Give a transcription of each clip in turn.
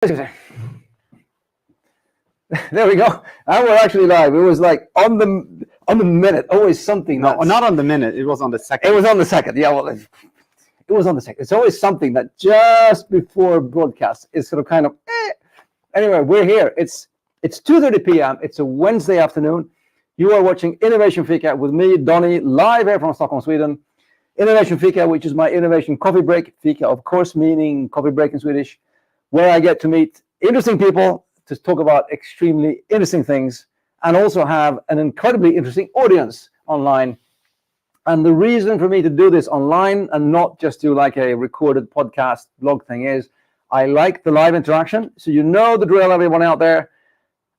There we go. And we're actually live. It was like on the minute. Always something. No, not on the minute. It was on the second. It was on the second. Yeah, well, it was on the second. It's always something that just before broadcast is sort of kind of. Anyway, we're here. It's 2:30 p.m. It's a Wednesday afternoon. You are watching Innovation Fika with me, Donny, live here from Stockholm, Sweden. Innovation Fika, which is my innovation coffee break. Fika, of course, meaning coffee break in Swedish, where I get to meet interesting people to talk about extremely interesting things and also have an incredibly interesting audience online. And the reason for me to do this online and not just do like a recorded podcast blog thing is I like the live interaction. So you know the drill, everyone out there.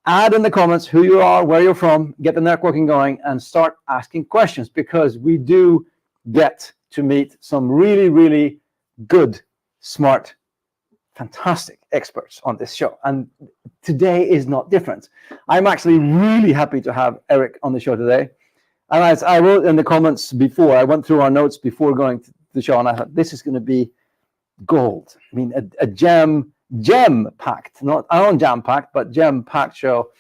Add in the comments who you are, where you're from, get the networking going, and start asking questions, because we do get to meet some really, really good, smart, fantastic experts on this show. And today is not different. I'm actually really happy to have Erik on the show today. And as I wrote in the comments before, I went through our notes before going to the show, and I thought, this is going to be gold. I mean, a gem-packed, not jam-packed, but gem-packed show.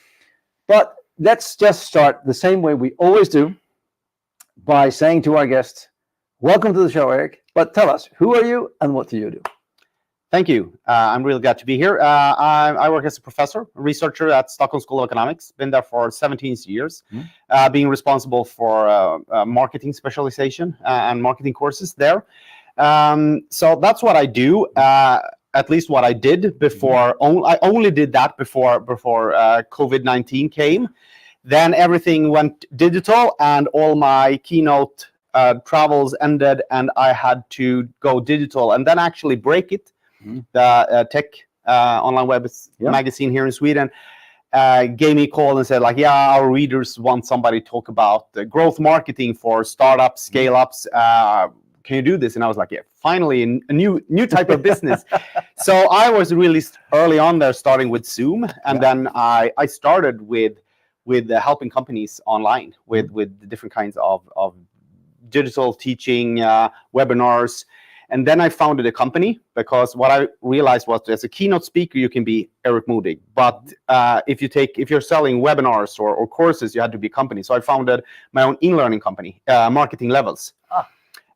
But let's just start the same way we always do, by saying to our guest, welcome to the show, Erik. But tell us, who are you and what do you do? Thank you. I'm really glad to be here. I work as a professor, a researcher at Stockholm School of Economics. Been there for 17 years, being responsible for marketing specialization and marketing courses there. So that's what I do. At least what I did before. I only did that before COVID-19 came. Then everything went digital, and all my keynote travels ended, and I had to go digital and then actually break it. The tech online web magazine here in Sweden gave me a call and said, like, yeah, our readers want somebody to talk about growth marketing for startups, scale-ups. Can you do this? And I was like, yeah, finally a new type of business. So I was really early on there, starting with Zoom, and then I started with helping companies online with different kinds of digital teaching, webinars. And then I founded a company, because what I realized was, as a keynote speaker, you can be Erik Modig. But if you're selling webinars or courses, you had to be a company. So I founded my own e-learning company, Marketing Levels.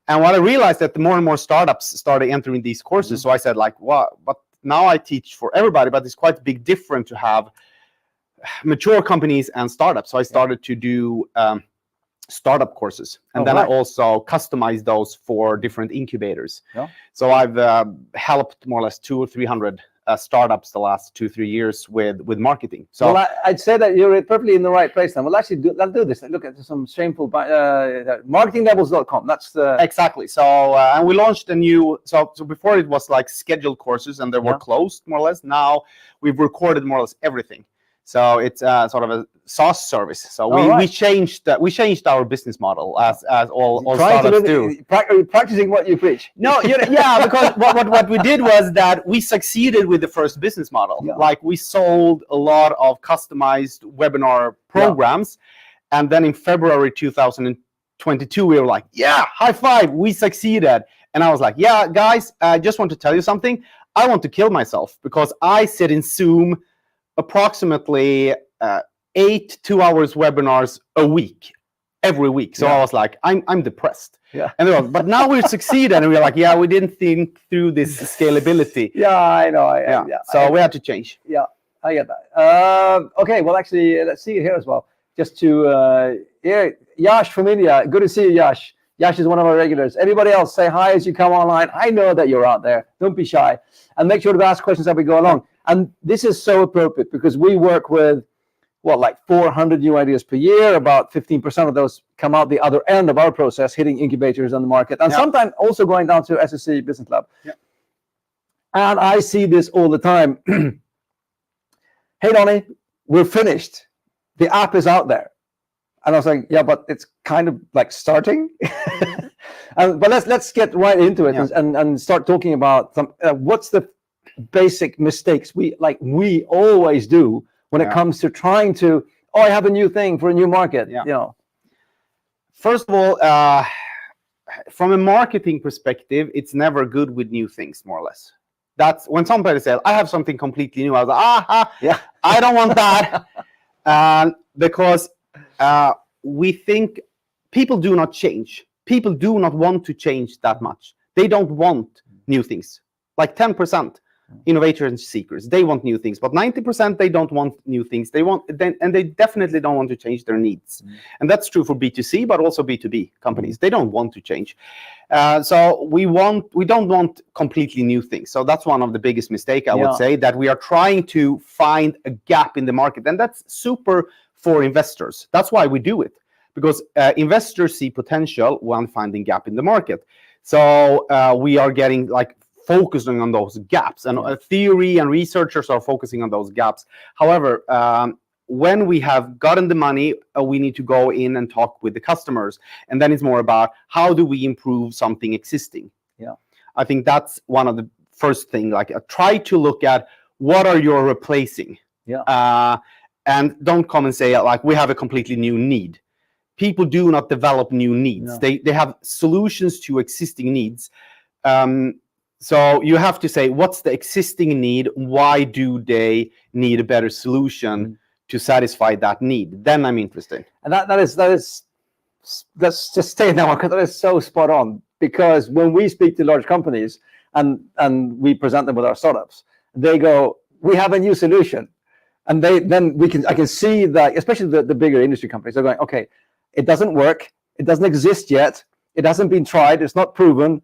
And what I realized that the more and more startups started entering these courses. So I said, like, well, but now I teach for everybody, but it's quite a big difference to have mature companies and startups. So I started to do startup courses, and then I also customized those for different incubators. So I've helped more or less 200 or 300 startups the last 2-3 years with marketing. So well, I'd say that you're perfectly in the right place then. Well, actually, let's do this. Look at some shameful marketinglevels.com. That's the exactly. So and we launched a new. So before it was like scheduled courses, and they were closed more or less. Now we've recorded more or less everything. So it's sort of a SaaS service. So we changed our business model as all startups do. Practicing what you preach. No, because what we did was that we succeeded with the first business model. Like, we sold a lot of customized webinar programs, and then in February 2022 we were like, yeah, high five, we succeeded. And I was like, yeah, guys, I just want to tell you something. I want to kill myself, because I sit in Zoom approximately 8 2-hour webinars a week, every week. So I was like, I'm depressed. And they were, but now we've succeeded, and we're like, yeah, we didn't think through this scalability. I know. So we had to change. Yeah, I get that. Okay, well, actually, let's see it here as well. Just to Yash from India. Good to see you, Yash. Yash is one of our regulars. Everybody else, say hi as you come online. I know that you're out there. Don't be shy. And make sure to ask questions as we go along. And this is so appropriate, because we work with, like 400 new ideas per year. About 15% of those come out the other end of our process, hitting incubators on the market, and sometimes also going down to SSC Business Lab. And I see this all the time. Hey, Donny, we're finished. The app is out there. And I was like, yeah, but it's kind of like starting. But let's get right into it and start talking about what's the basic mistakes we always do when it comes to trying to, I have a new thing for a new market. First of all, from a marketing perspective, it's never good with new things, more or less. That's when somebody says, I have something completely new. I was like, Yeah. I don't want that. Because we think people do not change. People do not want to change that much. They don't want new things. Like 10% innovation seekers, they want new things, but 90% they don't want new things. And they definitely don't want to change their needs. And that's true for B2C, but also B2B companies. They don't want to change. So we don't want completely new things. So that's one of the biggest mistakes, I would say, that we are trying to find a gap in the market. And that's super for investors. That's why we do it, because investors see potential when finding gap in the market. So we are getting like focusing on those gaps, and theory and researchers are focusing on those gaps. However, when we have gotten the money, we need to go in and talk with the customers, and then it's more about how do we improve something existing. I think that's one of the first thing. Like try to look at what are you replacing, and don't come and say like we have a completely new need. People do not develop new needs. They have solutions to existing needs. So you have to say, what's the existing need? Why do they need a better solution to satisfy that need? Then I'm interested. And that is let's just stay in that one, because that is so spot on. Because when we speak to large companies and we present them with our startups, they go, we have a new solution. And I can see that, especially the bigger industry companies, they're going, okay, it doesn't work. It doesn't exist yet. It hasn't been tried. It's not proven.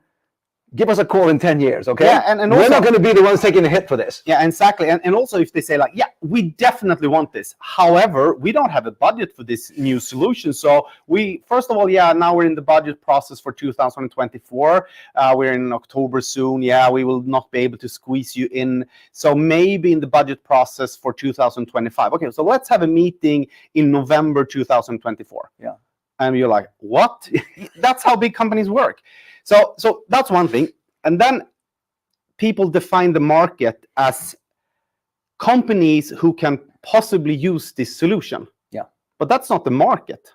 Give us a call in 10 years, okay? Yeah, and we're not going to be the ones taking the hit for this. Yeah, exactly. And also if they say like, yeah, we definitely want this. However, we don't have a budget for this new solution. So we, first of all, now we're in the budget process for 2024. We're in October soon. Yeah, we will not be able to squeeze you in. So maybe in the budget process for 2025. Okay, so let's have a meeting in November 2024. Yeah. And you're like, what? That's how big companies work. So that's one thing. And then people define the market as companies who can possibly use this solution. Yeah. But that's not the market.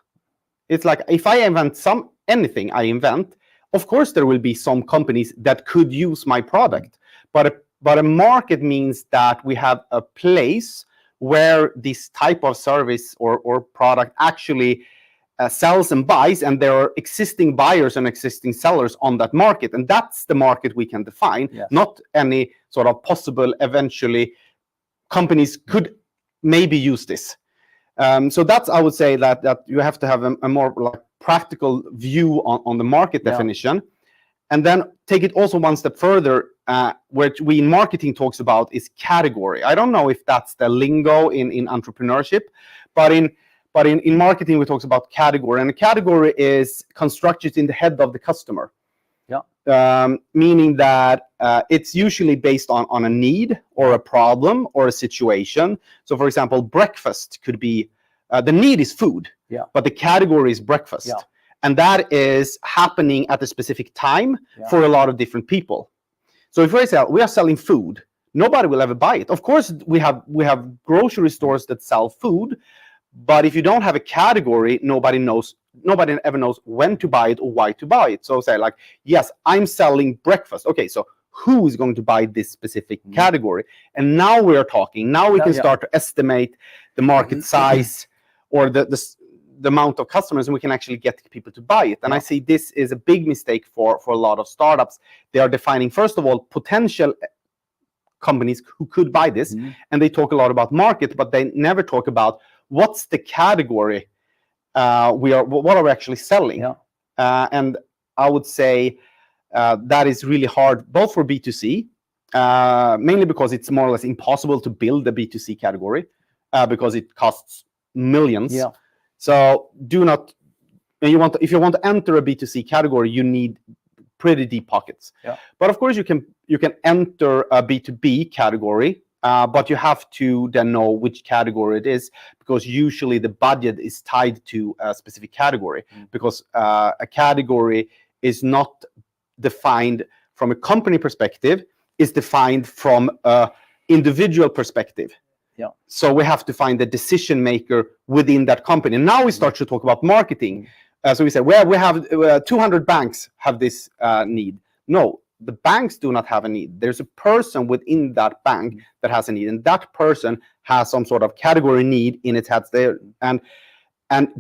It's like if I invent anything I invent, of course there will be some companies that could use my product. But a market means that we have a place where this type of service or product actually sells and buys, and there are existing buyers and existing sellers on that market, and that's the market we can define. Not any sort of possible eventually companies could maybe use this. So that's, I would say that you have to have a more like practical view on the market definition, and then take it also one step further, which we in marketing talks about is category. I don't know if that's the lingo in entrepreneurship, but in marketing, we talk about category, and a category is constructed in the head of the customer. Meaning that it's usually based on a need or a problem or a situation. So, for example, breakfast could be the need is food, but the category is breakfast, and that is happening at a specific time for a lot of different people. So, if we are selling food, nobody will ever buy it. Of course, we have grocery stores that sell food. But if you don't have a category, nobody ever knows when to buy it or why to buy it. So say like, yes, I'm selling breakfast. Okay, so who is going to buy this specific category? And now we are talking. Now we can start to estimate the market size or the amount of customers, and we can actually get people to buy it. And I see this is a big mistake for a lot of startups. They are defining, first of all, potential companies who could buy this, and they talk a lot about market, but they never talk about what's the category what are we actually selling. And I would say that is really hard both for B2C, mainly because it's more or less impossible to build a B2C category because it costs millions. So if you want to enter a B2C category, you need pretty deep pockets. But of course you can enter a B2B category, but you have to then know which category it is, because usually the budget is tied to a specific category, because a category is not defined from a company perspective, it's defined from an individual perspective. So we have to find the decision maker within that company. And now we start to talk about marketing. So we say, well, we have 200 banks have this need. No, the banks do not have a need. There's a person within that bank that has a need, and that person has some sort of category need in its head there. And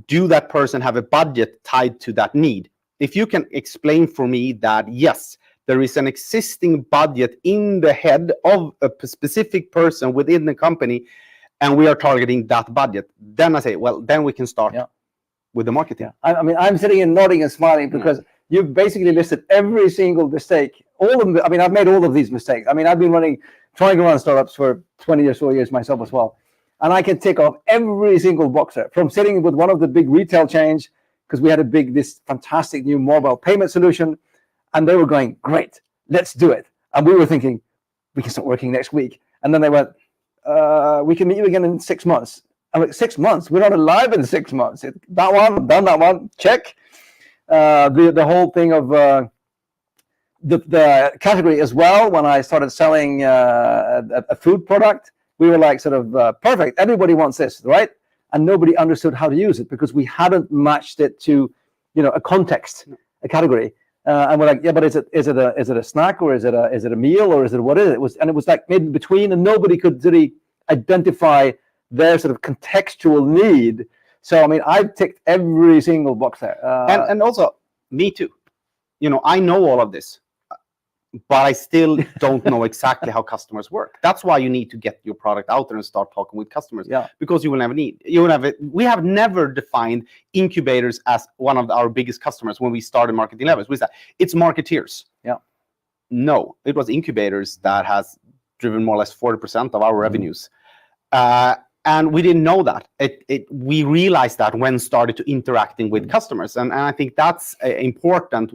do that person have a budget tied to that need? If you can explain for me that, yes, there is an existing budget in the head of a specific person within the company, and we are targeting that budget, then I say, well, then we can start with the marketing. I mean, I'm sitting and nodding and smiling because you've basically listed every single mistake. All of them. I mean, I've made all of these mistakes. I mean, I've been trying to run startups for 20 years, 4 years myself as well. And I can tick off every single box there, from sitting with one of the big retail chains, because we had this fantastic new mobile payment solution, and they were going, great, let's do it. And we were thinking, we can start working next week. And then they went, we can meet you again in 6 months. I'm like, 6 months? We're not alive in 6 months. That one, done that one, check. The whole thing of the category as well, when I started selling a food product, we were like, sort of, perfect, everybody wants this, right? And nobody understood how to use it because we hadn't matched it to, a context, a category. And we're like, yeah, but is it a snack, or is it a meal, or is it what is it? It was like made in between, and nobody could really identify their sort of contextual need. So I mean, I've ticked every single box there. And also me too. I know all of this, but I still don't know exactly how customers work. That's why you need to get your product out there and start talking with customers. Yeah. Because you will never need. We have never defined incubators as one of our biggest customers when we started Marketing Levels. We said it's marketeers. Yeah. No, it was incubators that has driven more or less 40% of our revenues. And we didn't know that. We realized that when started to interacting with customers. And I think that's important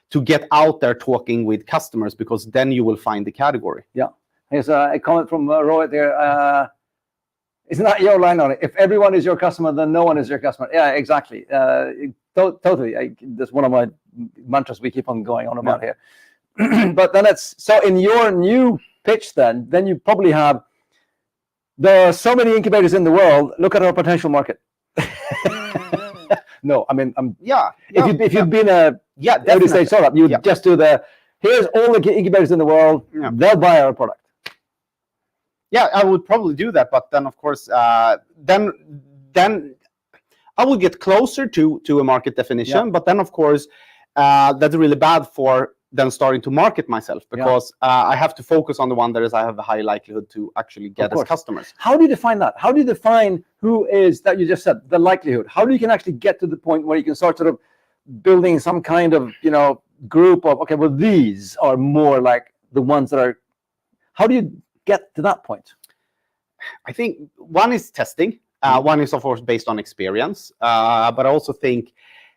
to get out there talking with customers, because then you will find the category. Yeah. Here's a comment from Rohit there. Isn't that your line on it? If everyone is your customer, then no one is your customer. Yeah, exactly. Totally. That's one of my mantras we keep on going on about here. But then so in your new pitch, then you probably have, there are so many incubators in the world. Look at our potential market. No, I mean, if you've been a early stage startup, you would just do here's all the incubators in the world. Yeah. They'll buy our product. Yeah, I would probably do that, but then of course, then I will get closer to a market definition. Yeah. But then of course, that's really bad for then starting to market myself, because I have to focus on the one that I have a high likelihood to actually get as customers. How do you define that? How do you define who is that you just said, the likelihood? How do you can actually get to the point where you can start sort of building some kind of, group of, okay, well, these are more like the ones that are, how do you get to that point? I think one is testing. One is, of course, based on experience. But I also think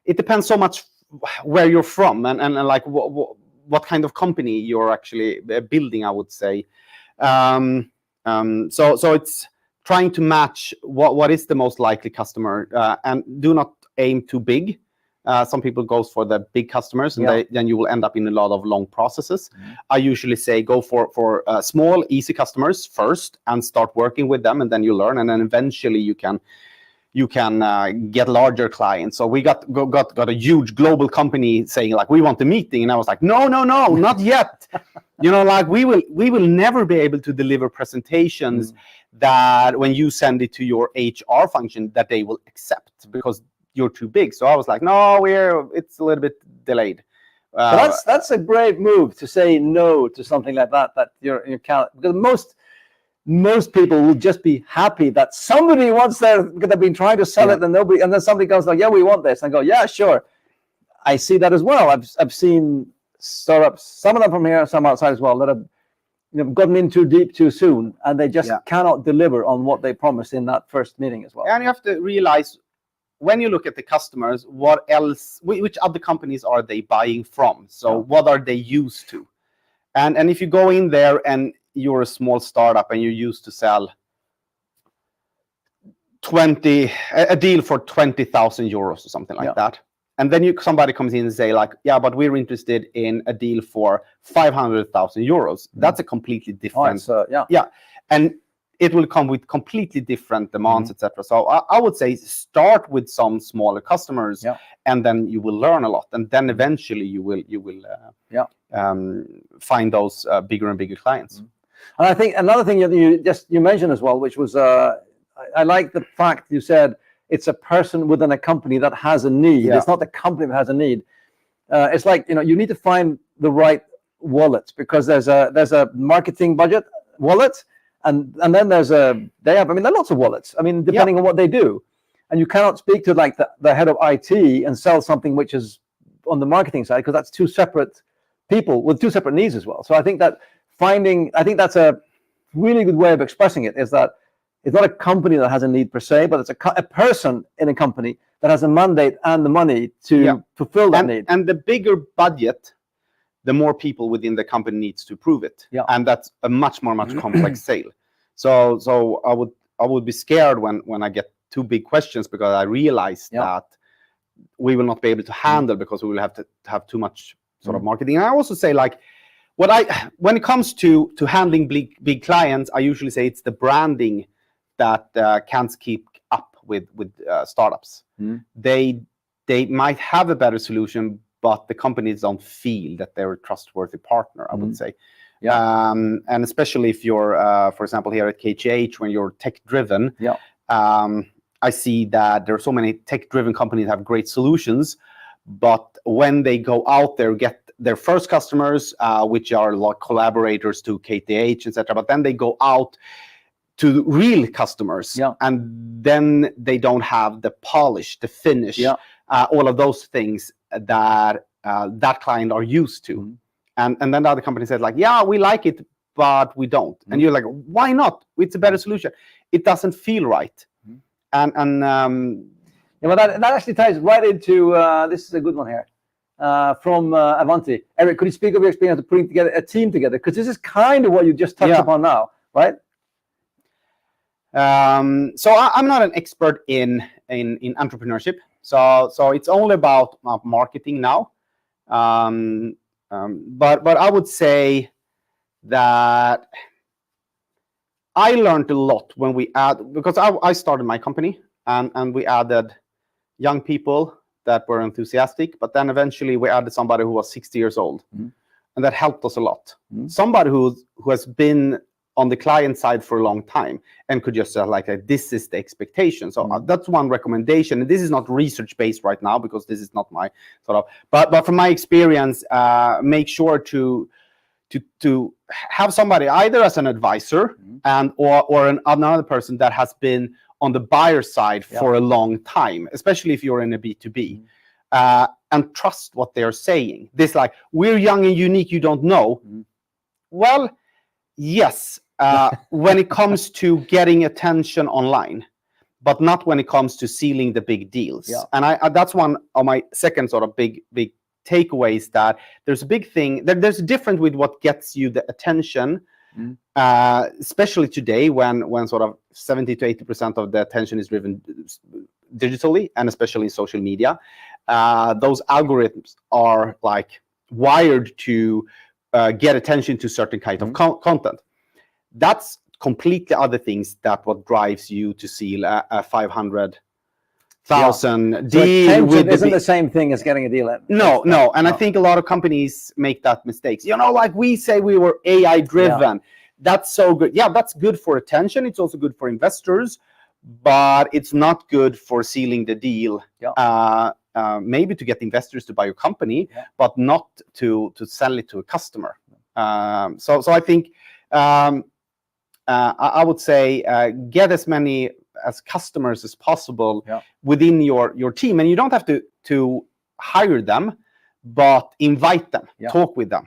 it depends so much where you're from and like what kind of company you're actually building, I would say. So it's trying to match what is the most likely customer, and do not aim too big. Some people go for the big customers, and then you will end up in a lot of long processes. I usually say go for small, easy customers first and start working with them, and then you learn, and then eventually you can get larger clients. So we got a huge global company saying like, we want a meeting, and I was like, no, not yet. Like we will never be able to deliver presentations that when you send it to your HR function that they will accept, because you're too big. So I was like, no, it's a little bit delayed. But that's a brave move to say no to something like that you can't, because most people will just be happy that somebody wants because they've been trying to sell it, and then somebody goes like, yeah, we want this, and I go, yeah, sure. I see that as well. I've seen startups, some of them from here, some outside as well, that have gotten in too deep too soon, and they just cannot deliver on what they promised in that first meeting as well. And you have to realize, when you look at the customers, what else, which other companies are they buying from? So what are they used to? And if you go in there and you're a small startup and you used to sell a deal for 20,000 euros or something like that, and then somebody comes in and say like, yeah, but we're interested in a deal for 500,000 euros. That's a completely different. And it will come with completely different demands, etc. So I would say start with some smaller customers, and then you will learn a lot, and then eventually you will find those bigger and bigger clients. And I think another thing you mentioned as well, which was I like the fact you said it's a person within a company that has a need. It's not the company that has a need. It's like, you need to find the right wallet, because there's a marketing budget wallet, and then there are lots of wallets. I mean, depending on what they do, and you cannot speak to like the head of IT and sell something which is on the marketing side, because that's two separate people with two separate needs as well. So I think that's a really good way of expressing it, is that it's not a company that has a need per se, but it's a person in a company that has a mandate and the money to fulfill that need. And the bigger budget, the more people within the company needs to prove it. And that's a much complex sale. So I would be scared when I get too big questions, because I realize that we will not be able to handle, because we will have to have too much sort of marketing. And I also say, like, when it comes to handling big clients, I usually say it's the branding that can't keep up with startups. They might have a better solution, but the companies don't feel that they're a trustworthy partner, I would say. And especially if you're, for example, here at KTH, when you're tech-driven, I see that there are so many tech-driven companies that have great solutions, but when they go out there, get their first customers, which are like collaborators to KTH, etc., but then they go out to real customers, and then they don't have the polish, the finish, all of those things that that client are used to. And then the other company said, like, yeah, we like it, but we don't. And you're like, why not? It's a better solution. It doesn't feel right. Well, that actually ties right into this is a good one here from Avanti. Erik, could you speak of your experience of putting together a team together? Because this is kind of what you just touched upon now, right? So I'm not an expert in entrepreneurship. So it's only about marketing now. But I would say that I learned a lot when because I started my company, and we added young people that were enthusiastic, but then eventually we added somebody who was 60 years old, and that helped us a lot. Somebody who has been on the client side for a long time and could just say, like, this is the expectation. So that's one recommendation. And this is not research based right now, because this is not my sort of, but from my experience, make sure to have somebody either as an advisor or another person that has been on the buyer side for a long time, especially if you're in a B2B, and trust what they're saying. This, like, we're young and unique, you don't know. Well, yes, when it comes to getting attention online, but not when it comes to sealing the big deals. And that's one of my second sort of big takeaways, that there's a big thing, that there's a difference with what gets you the attention, especially today when sort of 70 to 80% of the attention is driven digitally, and especially in social media. Those algorithms are like wired to get attention to certain kind of content. That's completely other things that what drives you to seal a 500,000 deal. So isn't the same thing as getting a deal. No. And I think a lot of companies make that mistakes. Like we say we were AI driven. That's so good. Yeah, that's good for attention. It's also good for investors, but it's not good for sealing the deal. Maybe to get investors to buy your company, but not to sell it to a customer. So I think I would say get as many as customers as possible within your team, and you don't have to hire them, but invite them, talk with them.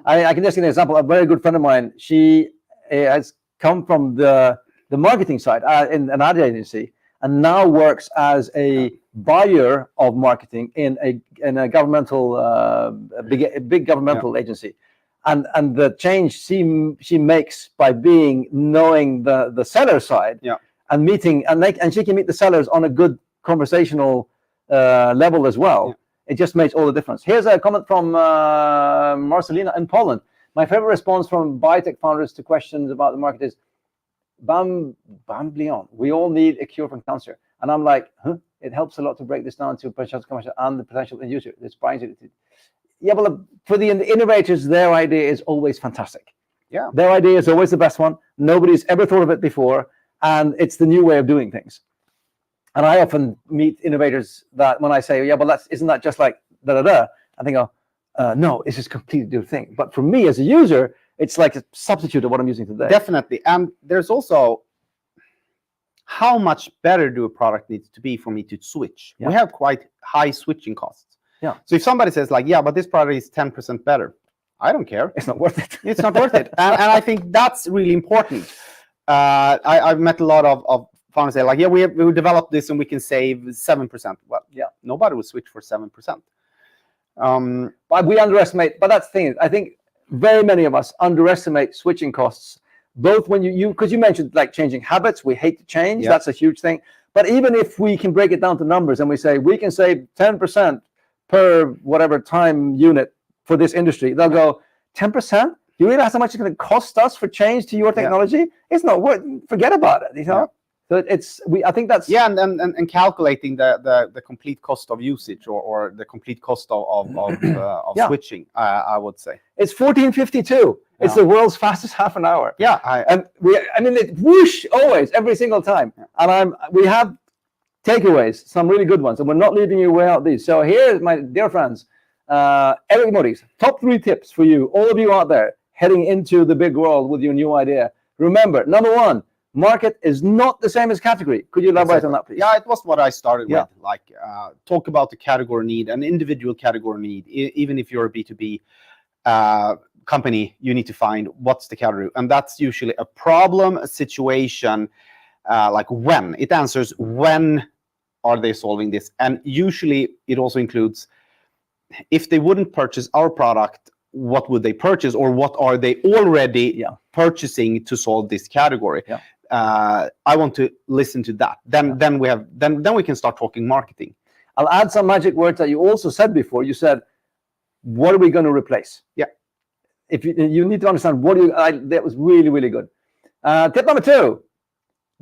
I can just give an example. A very good friend of mine, she has come from the marketing side in an ad agency, and now works as a buyer of marketing in a governmental big governmental agency. And the change she makes by knowing the seller side, and meeting, and she can meet the sellers on a good conversational level as well. It just makes all the difference. Here's a comment from Marcelina in Poland. My favorite response from biotech founders to questions about the market is, Bamblion. We all need a cure from cancer. And I'm like, huh? It helps a lot to break this down to potential commercial and the potential end user. It's Brian. Yeah, but for the innovators, their idea is always fantastic. Yeah. Their idea is always the best one. Nobody's ever thought of it before, and it's the new way of doing things. And I often meet innovators that when I say, yeah, but isn't that just like da-da-da? And they go, no, it's just a completely different thing. But for me as a user, it's like a substitute of what I'm using today. Definitely. And there's also how much better do a product needs to be for me to switch? Yeah. We have quite high switching costs. Yeah. So if somebody says like, yeah, but this product is 10% better, I don't care. It's not worth it. It's not worth it. And I think that's really important. I've met a lot of founders say like, yeah, we developed this and we can save 7%. Well, yeah, nobody will switch for 7%. But we underestimate, but that's the thing. I think very many of us underestimate switching costs, both when because you mentioned like changing habits. We hate to change. That's a huge thing. But even if we can break it down to numbers and we say we can save 10% per whatever time unit for this industry, they'll go, 10%? You realize how much it's going to cost us for change to your technology? It's not worth. Forget about it. So I think that's and calculating the complete cost of usage or the complete cost of switching. I would say it's 1452. It's the world's fastest half an hour. Yeah, and it whoosh always every single time. And we have takeaways, some really good ones, and we're not leaving you without these. So here, my dear friends, Erik Modig's top 3 tips for you, all of you out there heading into the big world with your new idea. Remember, number 1. Market is not the same as category. Could you elaborate on that, please? Yeah, it was what I started with. Like, talk about the category need, an individual category need. Even if you're a B2B company, you need to find what's the category. And that's usually a problem, a situation, like when. It answers when are they solving this. And usually it also includes, if they wouldn't purchase our product, what would they purchase, or what are they already purchasing to solve this category? I want to listen to that. Then we can start talking marketing. I'll add some magic words that you also said before. You said, what are we going to replace? Yeah. If you need to understand that was really, really good. Tip number 2,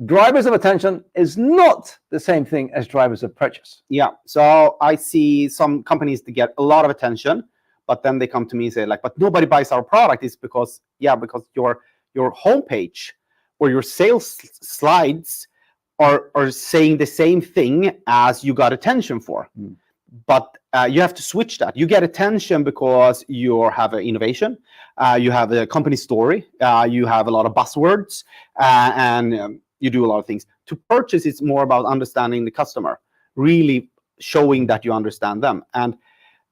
drivers of attention is not the same thing as drivers of purchase. Yeah. So I see some companies that get a lot of attention, but then they come to me and say like, but nobody buys our product. It's because your homepage or your sales slides are saying the same thing as you got attention for. But you have to switch that. You get attention because you have an innovation, you have a company story, you have a lot of buzzwords, and you do a lot of things. To purchase, it's more about understanding the customer, really showing that you understand them. And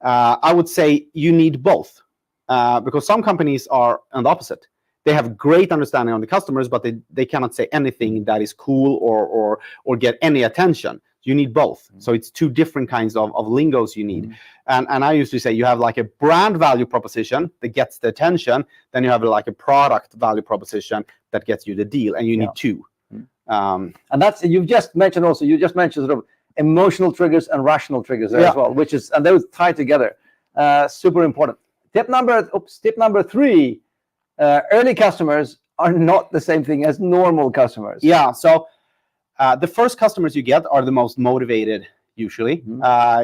I would say you need both, because some companies are on the opposite. They have great understanding on the customers, but they cannot say anything that is cool or get any attention. You need both. So it's 2 different kinds of lingos you need. And I used to say you have like a brand value proposition that gets the attention, then you have like a product value proposition that gets you the deal, and you need 2. And that's, you just mentioned sort of emotional triggers and rational triggers there as well, and those tie together. Super important. Tip number 3, early customers are not the same thing as normal customers. Yeah, so the first customers you get are the most motivated, usually.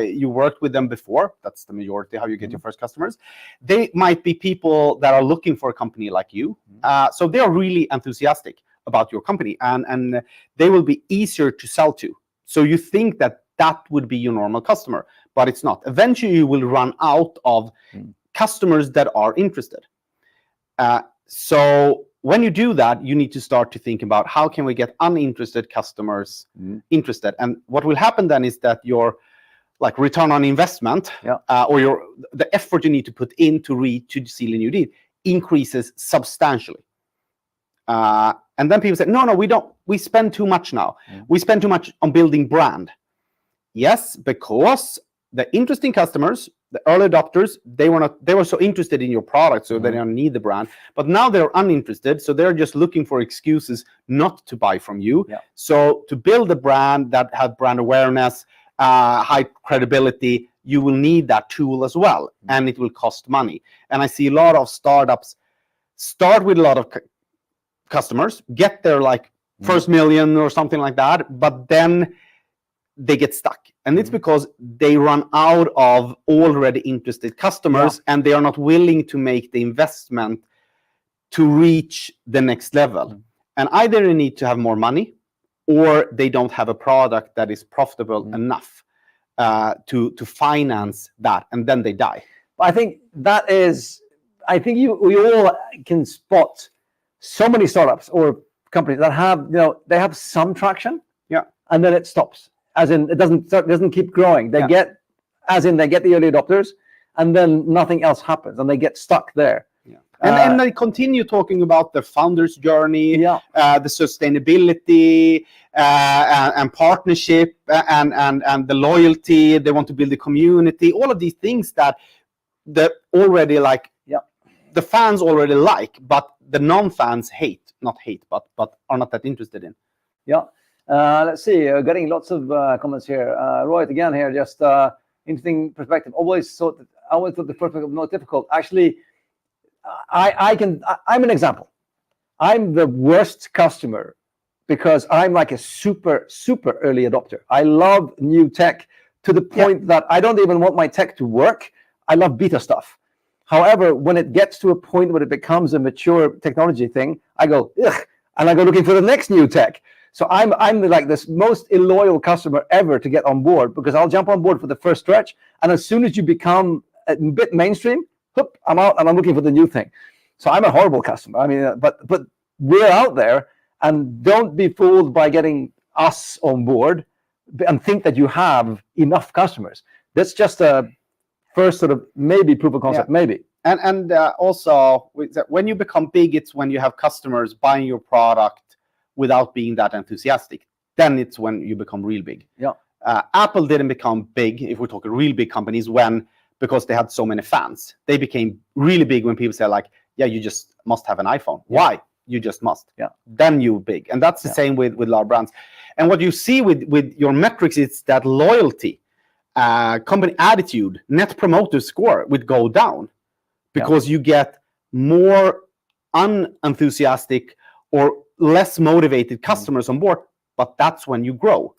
You worked with them before. That's the majority how you get your first customers. They might be people that are looking for a company like you. So they are really enthusiastic about your company, and they will be easier to sell to. So you think that would be your normal customer, but it's not. Eventually you will run out of customers that are interested. So when you do that, you need to start to think about how can we get uninterested customers interested. And what will happen then is that your like return on investment or the effort you need to put in to seal a new deal increases substantially. And then people say, no, we spend too much now. We spend too much on building brand. Yes, because the interesting customers, the early adopters, they were so interested in your product, so they don't need the brand. But now they're uninterested, so they're just looking for excuses not to buy from you. So to build a brand that has brand awareness, high credibility, you will need that tool as well, and it will cost money. And I see a lot of startups start with a lot of customers, get their like first million or something like that, but then they get stuck. And it's because they run out of already interested customers and they are not willing to make the investment to reach the next level. And either they need to have more money or they don't have a product that is profitable enough to finance that, and then they die. I think that is, we all can spot so many startups or companies that have, they have some traction, and then it stops. As in, it doesn't keep growing. They get the early adopters, and then nothing else happens, and they get stuck there. And they continue talking about the founder's journey, the sustainability, and partnership, and the loyalty. They want to build a community. All of these things that already the fans already like, but the non-fans not hate, but are not that interested in. Let's see. Getting lots of comments here. Roy again here. Just interesting perspective. I always thought the first was more difficult. Actually, I'm an example. I'm the worst customer because I'm like a super early adopter. I love new tech to the point that I don't even want my tech to work. I love beta stuff. However, when it gets to a point where it becomes a mature technology thing, I go, ugh, and I go looking for the next new tech. So I'm like this most illoyal customer ever to get on board, because I'll jump on board for the first stretch, and as soon as you become a bit mainstream, whoop, I'm out and I'm looking for the new thing. So I'm a horrible customer. I mean, but we're out there, and don't be fooled by getting us on board and think that you have enough customers. That's just a first sort of maybe proof of concept, maybe. And also, when you become big, it's when you have customers buying your product without being that enthusiastic. Then it's when you become real big. Apple didn't become big, if we're talking real big companies, because they had so many fans. They became really big when people say like, yeah, you just must have an iPhone. Why? You just must. Then you're big. And that's the same with large brands. And what you see with your metrics is that loyalty, company attitude, net promoter score would go down because you get more unenthusiastic or less motivated customers on board, but that's when you grow.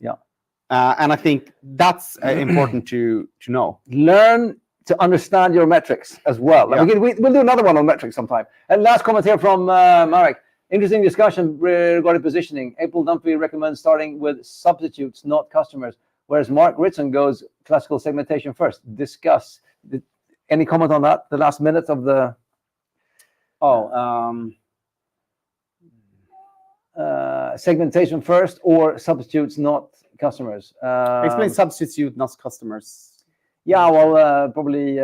And I think that's important to know. Learn to understand your metrics as well. We'll do another one on metrics sometime. And last comment here from Marek. Interesting discussion regarding positioning. April Dunphy recommends starting with substitutes, not customers, whereas Mark Ritson goes classical segmentation first. Discuss. Any comment on that? The last minute of the... segmentation first or substitutes, not customers. Explain substitute, not customers. Probably.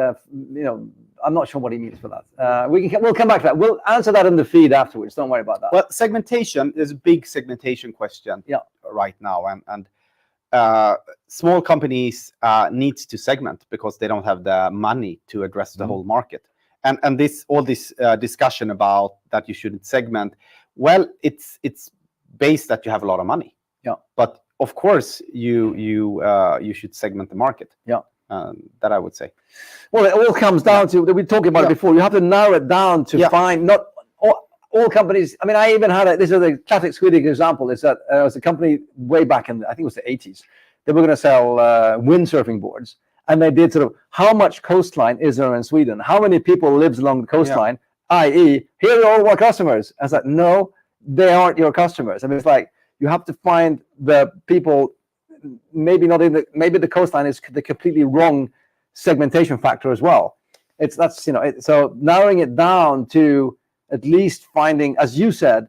I'm not sure what he means for that. We'll come back to that. We'll answer that in the feed afterwards. Don't worry about that. Well, segmentation is a big segmentation question. Right now, and small companies need to segment because they don't have the money to address the whole market. And all this discussion about that you shouldn't segment. Well, it's based that you have a lot of money. But of course, you should segment the market. That I would say. Well, it all comes down to, we talked about it before. You have to narrow it down to find not all companies. I mean, I even had this is a classic Swedish example. Is that there was a company way back in, I think it was the 80s. They were going to sell windsurfing boards, and they did sort of how much coastline is there in Sweden? How many people lives along the coastline? I.e., here are all our customers. I was like, no, they aren't your customers. I mean, it's like you have to find the people. Maybe not in maybe the coastline is the completely wrong segmentation factor as well. So narrowing it down to at least finding, as you said,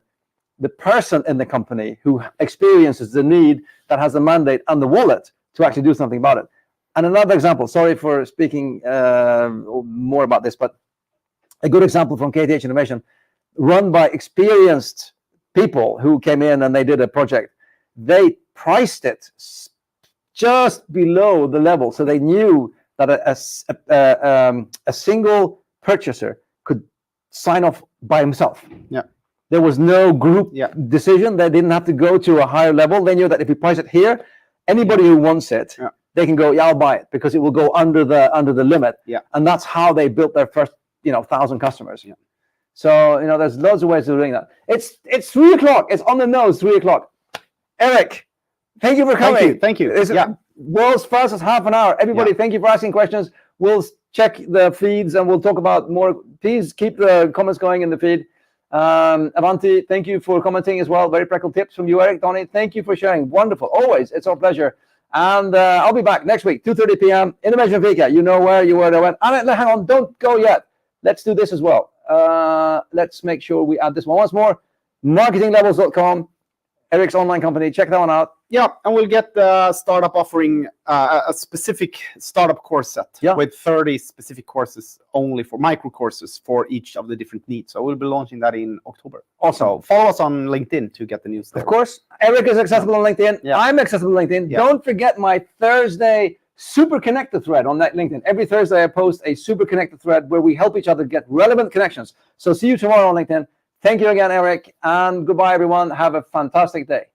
the person in the company who experiences the need, that has the mandate and the wallet to actually do something about it. And another example, sorry for speaking more about this, but a good example from KTH Innovation, run by experienced people who came in and they did a project. They priced it just below the level, so they knew that a single purchaser could sign off by himself. There was no group decision. They didn't have to go to a higher level. They knew that if we price it here, anybody who wants it, they can go, I'll buy it, because it will go under the limit. And that's how they built their first 1,000 customers. So, there's loads of ways of doing that. It's 3 o'clock. It's on the nose, 3 o'clock. Erik, thank you for coming. Thank you. It's world's fastest half an hour. Everybody, thank you for asking questions. We'll check the feeds and we'll talk about more. Please keep the comments going in the feed. Avanti, thank you for commenting as well. Very practical tips from you, Erik. Donny, thank you for sharing. Wonderful. Always, it's our pleasure. And I'll be back next week, 2:30 p.m. Innovation Fika. You know where you went. And hang on, don't go yet. Let's do this as well. Let's make sure we add this one once more. Marketinglevels.com, Erik's online company. Check that one out. Yeah, and we'll get the startup offering a specific startup course set with 30 specific courses only for micro courses for each of the different needs. So we'll be launching that in October. Also, follow us on LinkedIn to get the news there. Of course, Erik is accessible on LinkedIn. Yeah. I'm accessible on LinkedIn. Yeah. Don't forget my Thursday Super Connected thread on that LinkedIn. Every Thursday I post a Super Connected thread where we help each other get relevant connections. So see you tomorrow on LinkedIn. Thank you again, Erik, and goodbye, everyone. Have a fantastic day.